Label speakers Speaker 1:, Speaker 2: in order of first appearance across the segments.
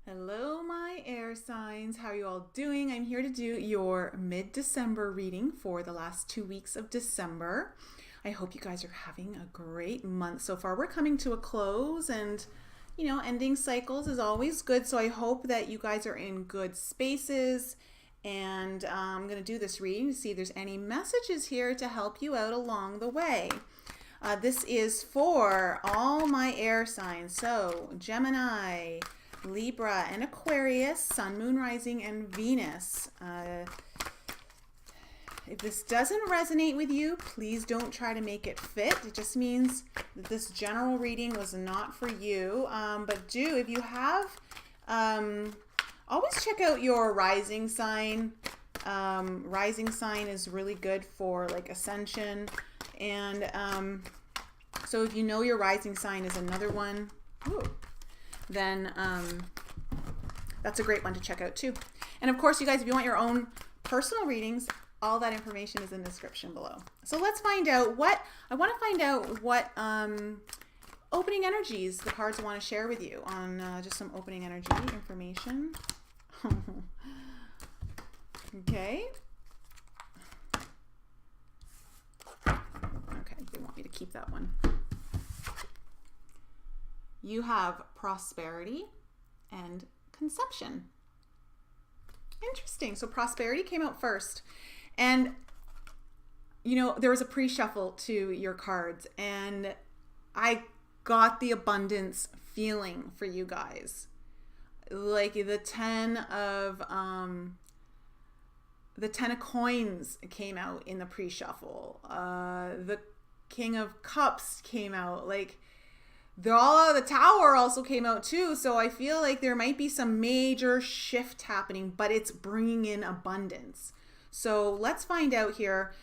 Speaker 1: Hello, my air signs. How are you all doing? I'm here to do your mid-December reading for the last 2 weeks of December. I hope you guys are having a great month so far. We're coming to a close and, ending cycles is always good. So I hope that you guys are in good spaces. And I'm going to do this reading to see if there's any messages here to help you out along the way. This is for all my air signs. So Gemini, Libra, and Aquarius, Sun, Moon, Rising, and Venus. If this doesn't resonate with you, please don't try to make it fit. It just means that this general reading was not for you. But if you have, always check out your rising sign. Rising sign is really good for like ascension. And so if you know your rising sign is another one, then that's a great one to check out too. And of course, you guys, if you want your own personal readings, all that information is in the description below. So let's find out what opening energies the cards want to share with you on just some opening energy information. Okay. Okay, they want me to keep that one. You have prosperity and conception. Interesting. So prosperity came out first. And, there was a pre-shuffle to your cards. And I got the abundance feeling for you guys. Like the 10 of coins came out in the pre-shuffle. The King of Cups came out. Like, the Tower also came out too, so I feel like there might be some major shift happening, but it's bringing in abundance. So let's find out here.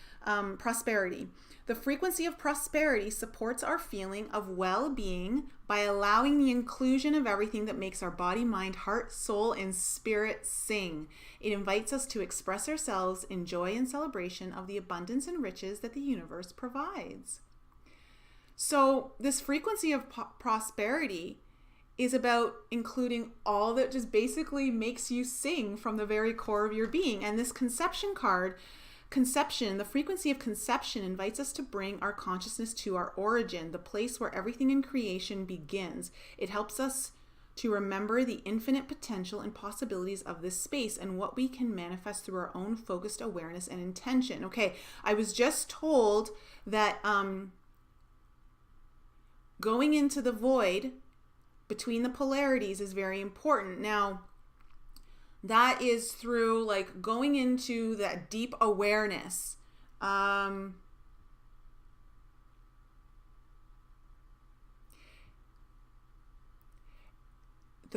Speaker 1: Prosperity. The frequency of prosperity supports our feeling of well-being by allowing the inclusion of everything that makes our body, mind, heart, soul, and spirit sing. It invites us to express ourselves in joy and celebration of the abundance and riches that the universe provides. So this frequency of prosperity is about including all that just basically makes you sing from the very core of your being. And this conception card, the frequency of conception invites us to bring our consciousness to our origin, the place where everything in creation begins. It helps us to remember the infinite potential and possibilities of this space and what we can manifest through our own focused awareness and intention. Okay, I was just told that going into the void between the polarities is very important. Now, that is through like going into that deep awareness. The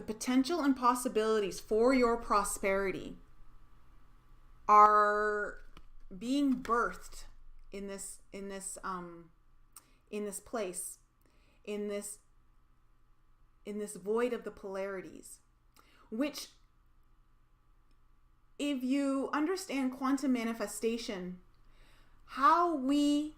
Speaker 1: potential and possibilities for your prosperity are being birthed in this place. In this void of the polarities, which, if you understand quantum manifestation, how we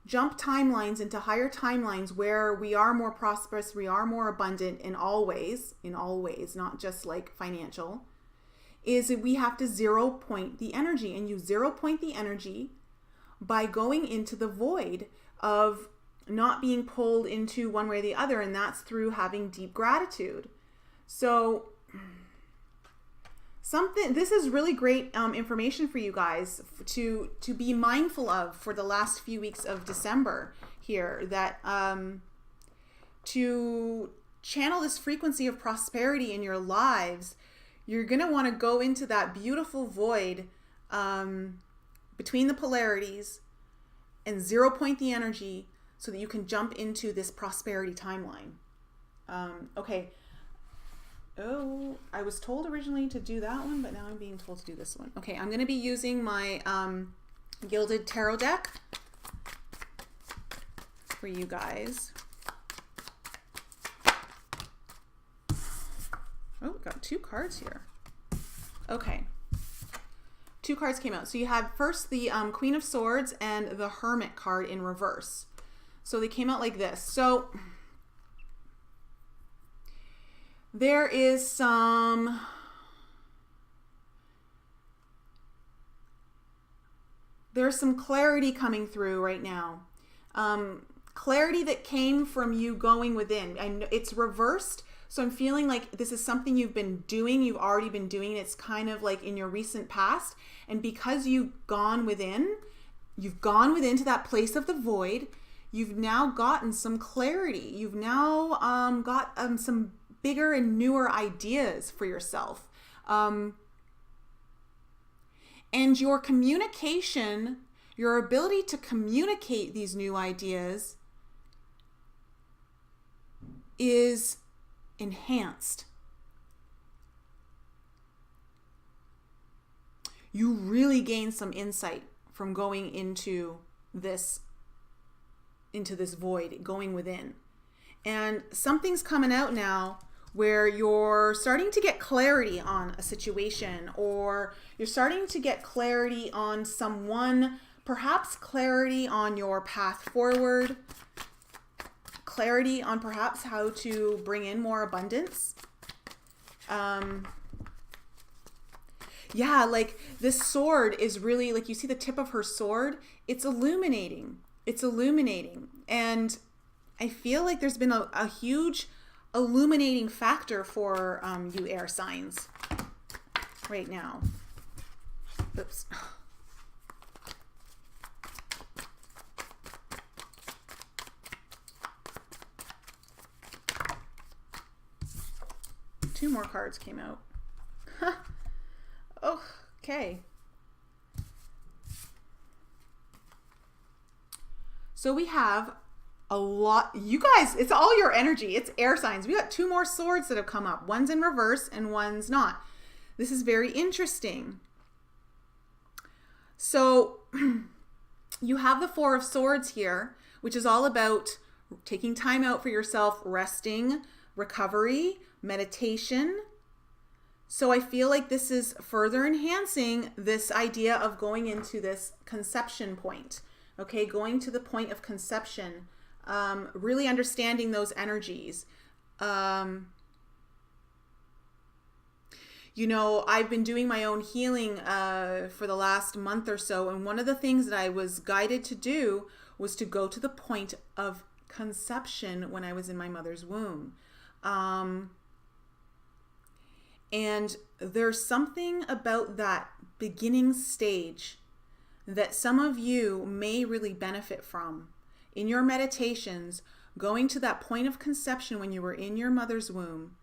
Speaker 1: jump timelines into higher timelines where we are more prosperous, we are more abundant in all ways, not just like financial, is that we have to 0 point the energy, and you 0 point the energy by going into the void of not being pulled into one way or the other, and that's through having deep gratitude. So this is really great information for you guys to be mindful of for the last few weeks of December here, that to channel this frequency of prosperity in your lives, you're going to want to go into that beautiful void between the polarities and 0 point the energy so that you can jump into this prosperity timeline. Okay. Oh, I was told originally to do that one, but now I'm being told to do this one. Okay, I'm going to be using my Gilded Tarot deck for you guys. Oh, got 2 cards here. Okay. 2 cards came out. So you had first the Queen of Swords and the Hermit card in reverse. So they came out like this. So There is some there's some clarity coming through right now. Clarity that came from you going within. And it's reversed. So I'm feeling like this is something you've been doing. You've already been doing. It's kind of like in your recent past. And because you've gone within to that place of the void, you've now gotten some clarity. You've now got some bigger and newer ideas for yourself. And your communication, your ability to communicate these new ideas is enhanced. You really gain some insight from going into this void, going within. And something's coming out now where you're starting to get clarity on a situation, or you're starting to get clarity on someone, perhaps clarity on your path forward, clarity on perhaps how to bring in more abundance. Yeah, like this sword is really, like you see the tip of her sword, it's illuminating. It's illuminating. And I feel like there's been a huge illuminating factor for you air signs right now. Oops. Two more cards came out. Oh, okay. So we have a lot. You guys, it's all your energy. It's air signs. We got two more swords that have come up. One's in reverse and one's not. This is very interesting. So you have the Four of Swords here, which is all about taking time out for yourself, resting, recovery, meditation. So I feel like this is further enhancing this idea of going into this conception point. Okay, going to the point of conception, really understanding those energies. You know, I've been doing my own healing for the last month or so, and one of the things that I was guided to do was to go to the point of conception when I was in my mother's womb. And there's something about that beginning stage that some of you may really benefit from in your meditations, going to that point of conception when you were in your mother's womb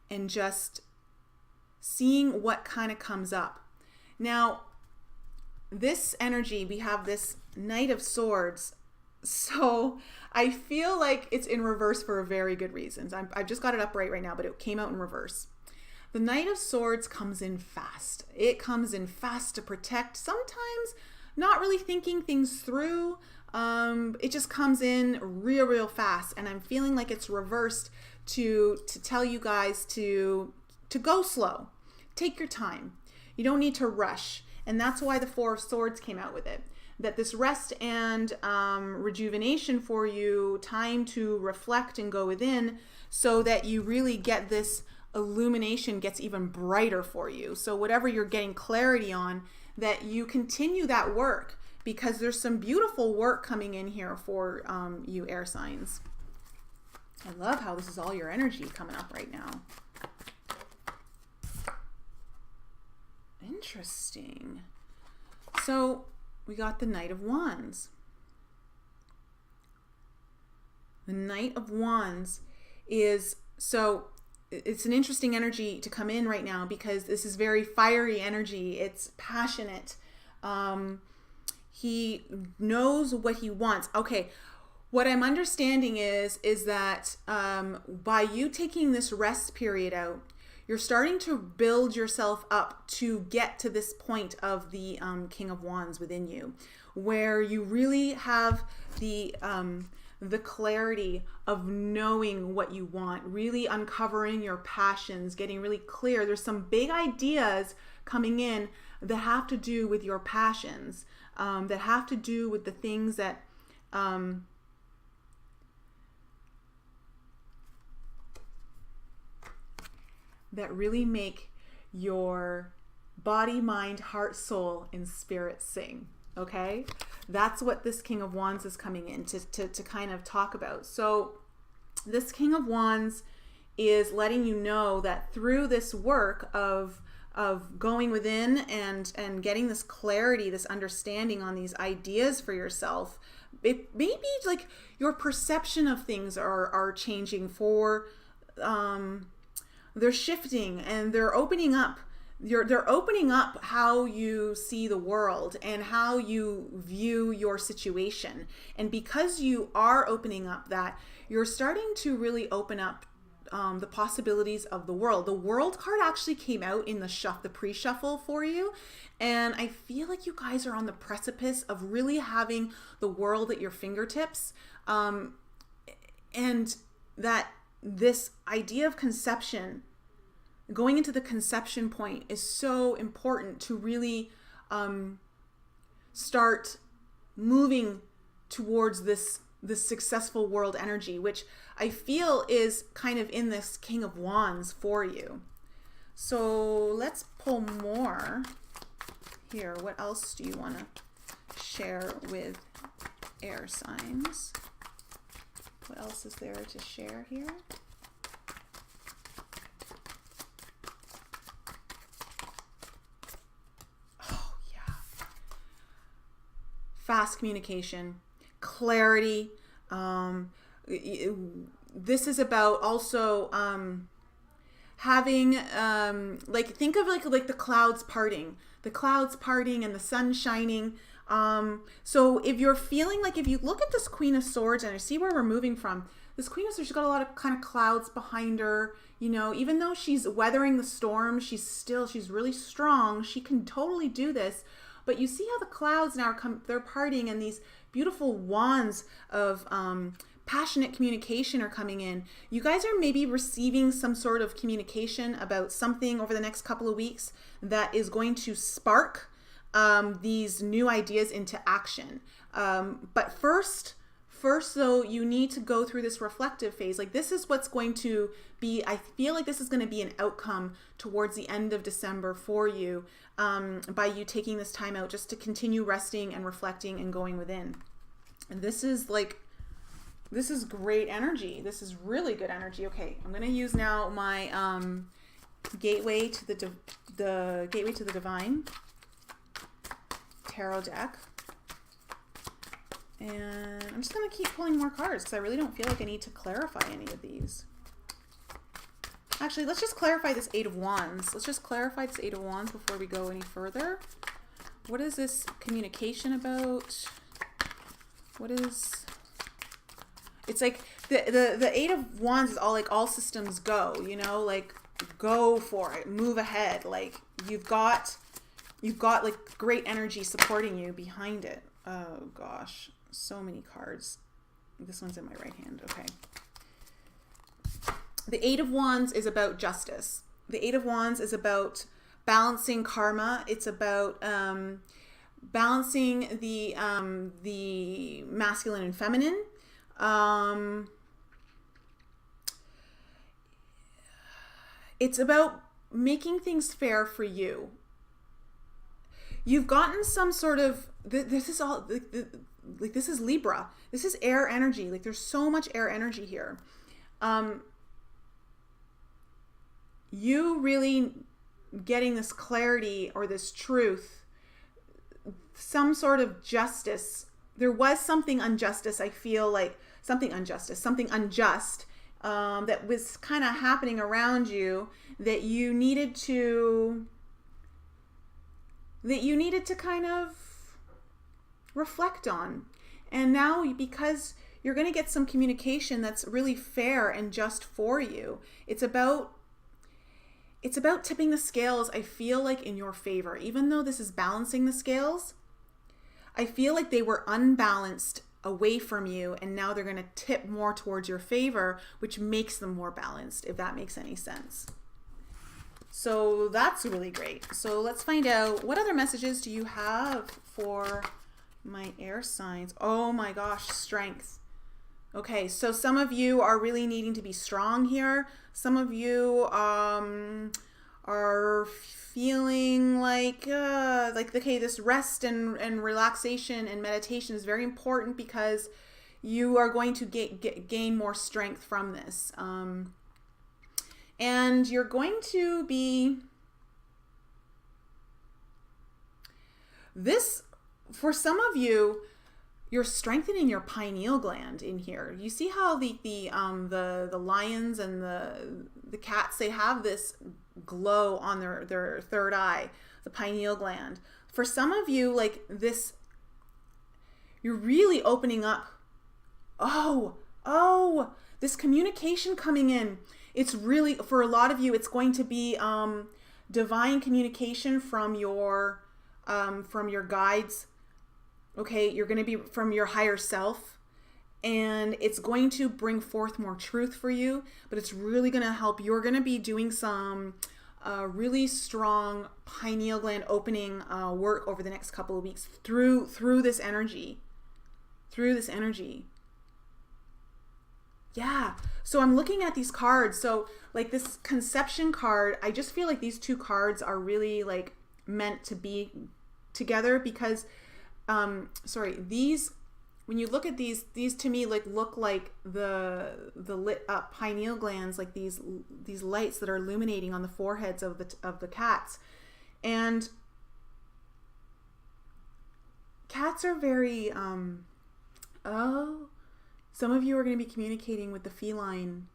Speaker 1: and just seeing what kind of comes up. Now, this energy, we have this Knight of Swords. So I feel like it's in reverse for very good reasons. I've just got it up right now, but it came out in reverse. The Knight of Swords comes in fast. It comes in fast to protect, sometimes not really thinking things through. It just comes in real fast. And I'm feeling like it's reversed to tell you guys to go slow. Take your time. You don't need to rush. And that's why the Four of Swords came out with it. That this rest and rejuvenation for you, time to reflect and go within, so that you really get this illumination gets even brighter for you. So whatever you're getting clarity on, that you continue that work, because there's some beautiful work coming in here for you air signs. I love how this is all your energy coming up right now. Interesting. So we got the Knight of Wands. The Knight of Wands is, so it's an interesting energy to come in right now, because this is very fiery energy. It's passionate. He knows what he wants. Okay. What I'm understanding is that by you taking this rest period out, you're starting to build yourself up to get to this point of the King of Wands within you, where you really have the clarity of knowing what you want, really uncovering your passions, getting really clear. There's some big ideas coming in that have to do with your passions, that have to do with the things that that really make your body, mind, heart, soul, and spirit sing. Okay? That's what this King of Wands is coming in to kind of talk about. So this King of Wands is letting you know that through this work of going within and getting this clarity, this understanding on these ideas for yourself, it maybe like your perception of things are changing for they're shifting and they're opening up. They're opening up how you see the world and how you view your situation. And because you are opening up that, you're starting to really open up the possibilities of the world. The World card actually came out in the pre-shuffle for you. And I feel like you guys are on the precipice of really having the world at your fingertips. And that this idea of conception, going into the conception point, is so important to really start moving towards this successful world energy, which I feel is kind of in this King of Wands for you. So let's pull more here. What else do you want to share with air signs? What else is there to share here? Oh, yeah. Fast communication, clarity. This is about also having like, think of like the clouds parting and the sun shining. So if you're feeling like, if you look at this Queen of Swords and I see where we're moving from, this Queen of Swords, she's got a lot of kind of clouds behind her, you know, even though she's weathering the storm, she's really strong. She can totally do this. But you see how the clouds now they're parting, and these beautiful wands of passionate communication are coming in. You guys are maybe receiving some sort of communication about something over the next couple of weeks that is going to spark these new ideas into action. But first though, you need to go through this reflective phase. Like, this is what's going to be, I feel like this is going to be an outcome towards the end of December for you, by you taking this time out just to continue resting and reflecting and going within. And this is great energy. This is really good energy. Okay, I'm going to use now my Gateway to the Gateway to the Divine tarot deck. And I'm just going to keep pulling more cards because I really don't feel like I need to clarify any of these. Actually, let's just clarify this Eight of Wands. Let's just clarify this Eight of Wands before we go any further. What is this communication about? What is... It's like the Eight of Wands is all like all systems go, you know, like go for it, move ahead. Like you've got like great energy supporting you behind it. Oh gosh, so many cards. This one's in my right hand. Okay. The Eight of Wands is about justice. The Eight of Wands is about balancing karma. It's about balancing the masculine and feminine. It's about making things fair for you. You've gotten some sort of, this is all, like this is Libra. This is air energy. Like there's so much air energy here. You really getting this clarity or this truth, some sort of justice. There was something injustice, I feel like, something unjust that was kind of happening around you that you needed to kind of reflect on. And now, because you're going to get some communication that's really fair and just for you, it's about tipping the scales, I feel like, in your favor. Even though this is balancing the scales, I feel like they were unbalanced away from you, and now they're going to tip more towards your favor, which makes them more balanced, if that makes any sense. So that's really great. So let's find out, what other messages do you have for my air signs? Oh my gosh, strength. Okay, so some of you are really needing to be strong here. Some of you are feeling like okay, this rest and relaxation and meditation is very important because you are going to gain more strength from this. And you're going to be this, for some of you, you're strengthening your pineal gland in here. You see how the lions and the cats, they have this glow on their third eye, the pineal gland. For some of you, like this, you're really opening up. Oh, this communication coming in. It's really, for a lot of you, it's going to be divine communication from your guides. Okay, you're going to be from your higher self, and it's going to bring forth more truth for you, but it's really going to help. You're going to be doing some really strong pineal gland opening work over the next couple of weeks through this energy. Yeah. So I'm looking at these cards. So like this conception card, I just feel like these two cards are really like meant to be together because these, when you look at these to me like look like the lit up pineal glands, like these lights that are illuminating on the foreheads of the cats. And cats are very some of you are going to be communicating with the feline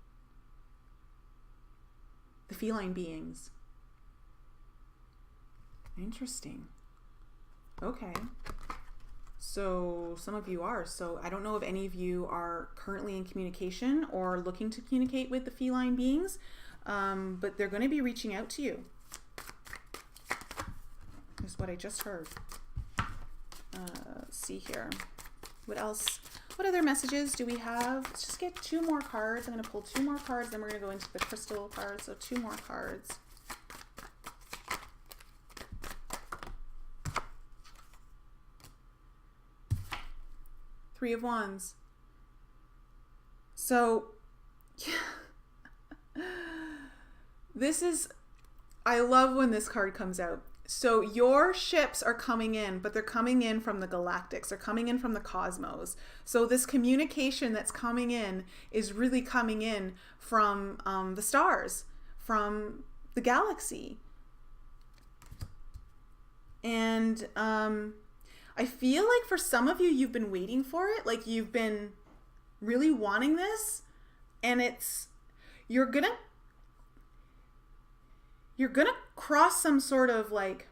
Speaker 1: beings. Interesting. Okay. So some of you are. So I don't know if any of you are currently in communication or looking to communicate with the feline beings, but they're going to be reaching out to you. Is what I just heard. Let's see here. What else? What other messages do we have? Let's just get two more cards. I'm going to pull two more cards, then we're going to go into the crystal cards. So two more cards. Three of Wands. So, yeah. This is, I love when this card comes out. So your ships are coming in, but they're coming in from the galactics. They're coming in from the cosmos. So this communication that's coming in is really coming in from the stars, from the galaxy. And I feel like for some of you, you've been waiting for it. Like you've been really wanting this, and you're gonna cross some sort of like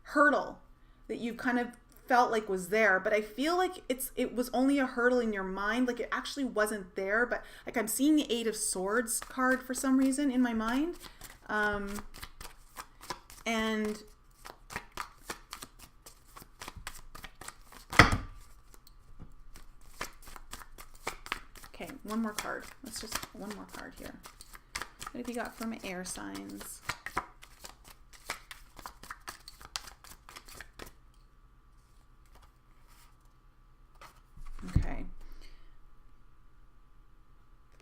Speaker 1: hurdle that you kind of felt like was there, but I feel like it was only a hurdle in your mind. Like it actually wasn't there, but like I'm seeing the Eight of Swords card for some reason in my mind. And okay, one more card. Let's just one more card here. What have you got from air signs? Okay.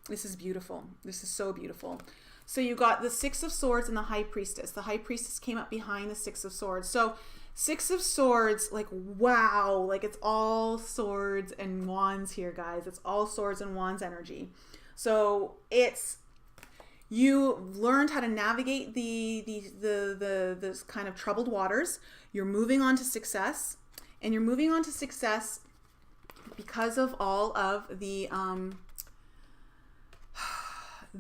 Speaker 1: This is beautiful. This is so beautiful. So you got the Six of Swords and the High Priestess. The High Priestess came up behind the Six of Swords. So Six of Swords, like, wow, like it's all swords and wands here, guys. It's all swords and wands energy. So it's, you learned how to navigate the kind of troubled waters. You're moving on to success, and you're moving on to success because of all of the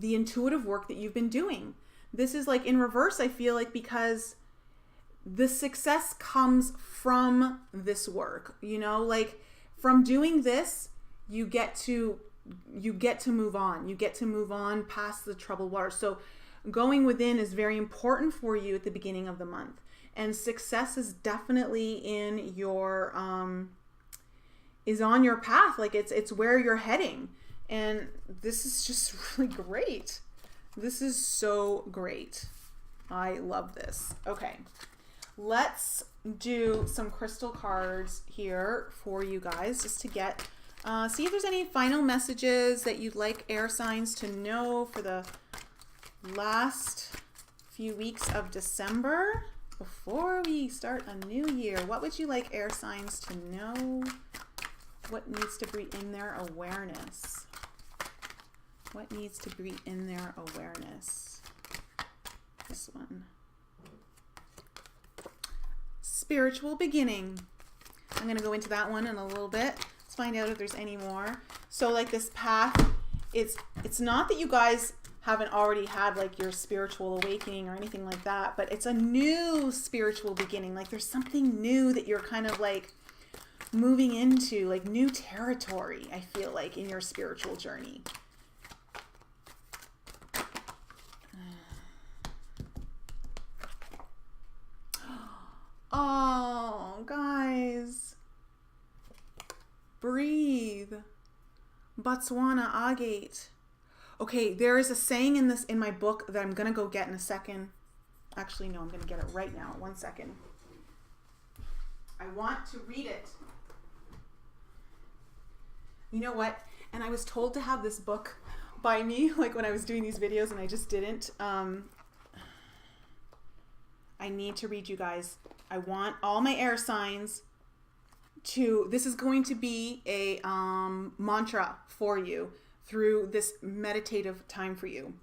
Speaker 1: intuitive work that you've been doing. This is like in reverse, I feel like, because the success comes from this work, you know, like from doing this, you get to move on. You get to move on past the troubled water. So going within is very important for you at the beginning of the month. And success is definitely in your, is on your path. Like it's where you're heading. And this is just really great. This is so great. I love this. Okay. Let's do some crystal cards here for you guys just to get See if there's any final messages that you'd like air signs to know for the last few weeks of December before we start a new year. What would you like air signs to know? What needs to be in their awareness? What needs to be in their awareness? This one. Spiritual beginning. I'm going to go into that one in a little bit. Let's find out if there's any more. So like this path, it's not that you guys haven't already had like your spiritual awakening or anything like that, but it's a new spiritual beginning. Like there's something new that you're kind of like moving into, like new territory, I feel like, in your spiritual journey. Oh, guys. Breathe. Botswana agate. Okay, there is a saying in my book that I'm going to go get in a second. Actually, no, I'm going to get it right now. 1 second. I want to read it. You know what? And I was told to have this book by me, like when I was doing these videos, and I just didn't. I need to read you guys. I want all my air signs to, this is going to be a mantra for you through this meditative time for you.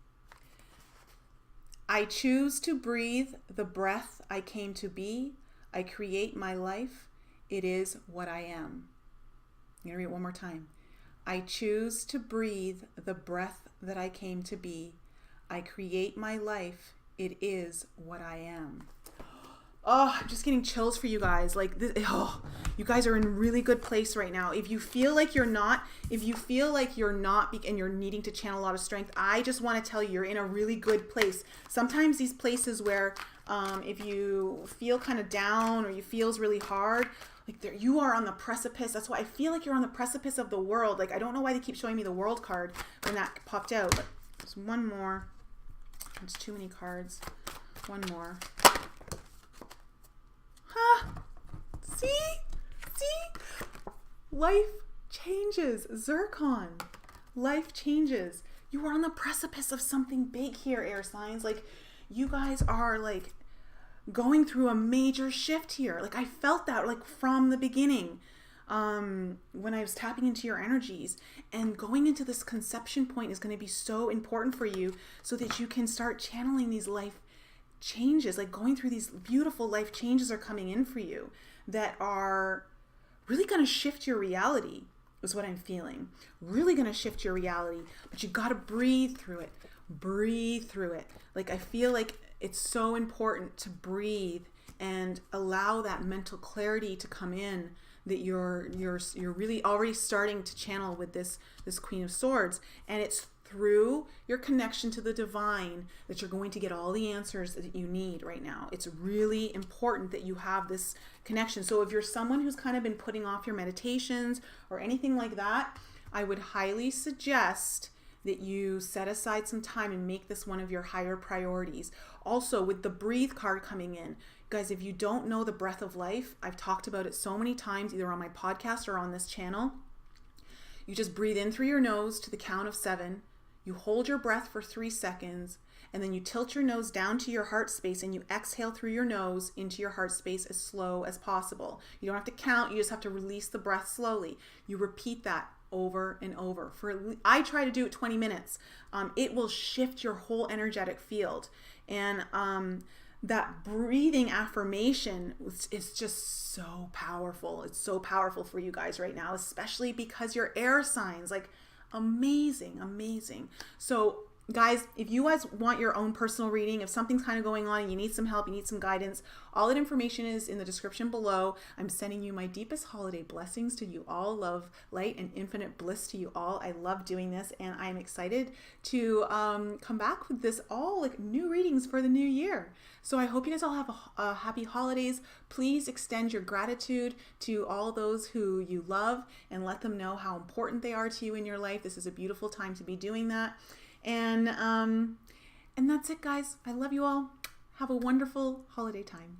Speaker 1: I choose to breathe the breath I came to be. I create my life. It is what I am. I'm going to read it one more time. I choose to breathe the breath that I came to be. I create my life. It is what I am. Oh, I'm just getting chills for you guys. Like this, oh, you guys are in a really good place right now. If you feel like you're not, and you're needing to channel a lot of strength, I just want to tell you, you're in a really good place. Sometimes these places where if you feel kind of down or you feels really hard, like you are on the precipice. That's why I feel like you're on the precipice of the world. Like I don't know why they keep showing me the world card when that popped out, but there's one more. There's too many cards. One more. See? Life changes. Zircon. Life changes. You are on the precipice of something big here, air signs. Like you guys are like going through a major shift here. Like I felt that like from the beginning when I was tapping into your energies, and going into this conception point is going to be so important for you so that you can start channeling these life changes, like going through these beautiful life changes are coming in for you that are really going to shift your reality, is what I'm feeling. Really going to shift your reality, but you got to breathe through it. Breathe through it. Like I feel like it's so important to breathe and allow that mental clarity to come in, that you're really already starting to channel with this Queen of Swords, and it's through your connection to the divine that you're going to get all the answers that you need right now. It's really important that you have this connection. So if you're someone who's kind of been putting off your meditations or anything like that, I would highly suggest that you set aside some time and make this one of your higher priorities. Also, with the breathe card coming in, guys, if you don't know the breath of life, I've talked about it so many times, either on my podcast or on this channel. You just breathe in through your nose to the count of 7. You hold your breath for 3 seconds, and then you tilt your nose down to your heart space and you exhale through your nose into your heart space as slow as possible. You don't have to count, you just have to release the breath slowly. You repeat that over and over. I try to do it 20 minutes. It will shift your whole energetic field. And that breathing affirmation is just so powerful. It's so powerful for you guys right now, especially because you're air signs. Like, amazing. So guys, if you guys want your own personal reading, if something's kind of going on and you need some help, you need some guidance, all that information is in the description below. I'm sending you my deepest holiday blessings to you all. Love, light, and infinite bliss to you all. I love doing this, and I'm excited to come back with this all like new readings for the new year. So I hope you guys all have a happy holidays. Please extend your gratitude to all those who you love and let them know how important they are to you in your life. This is a beautiful time to be doing that. And that's it, guys. I love you all. Have a wonderful holiday time.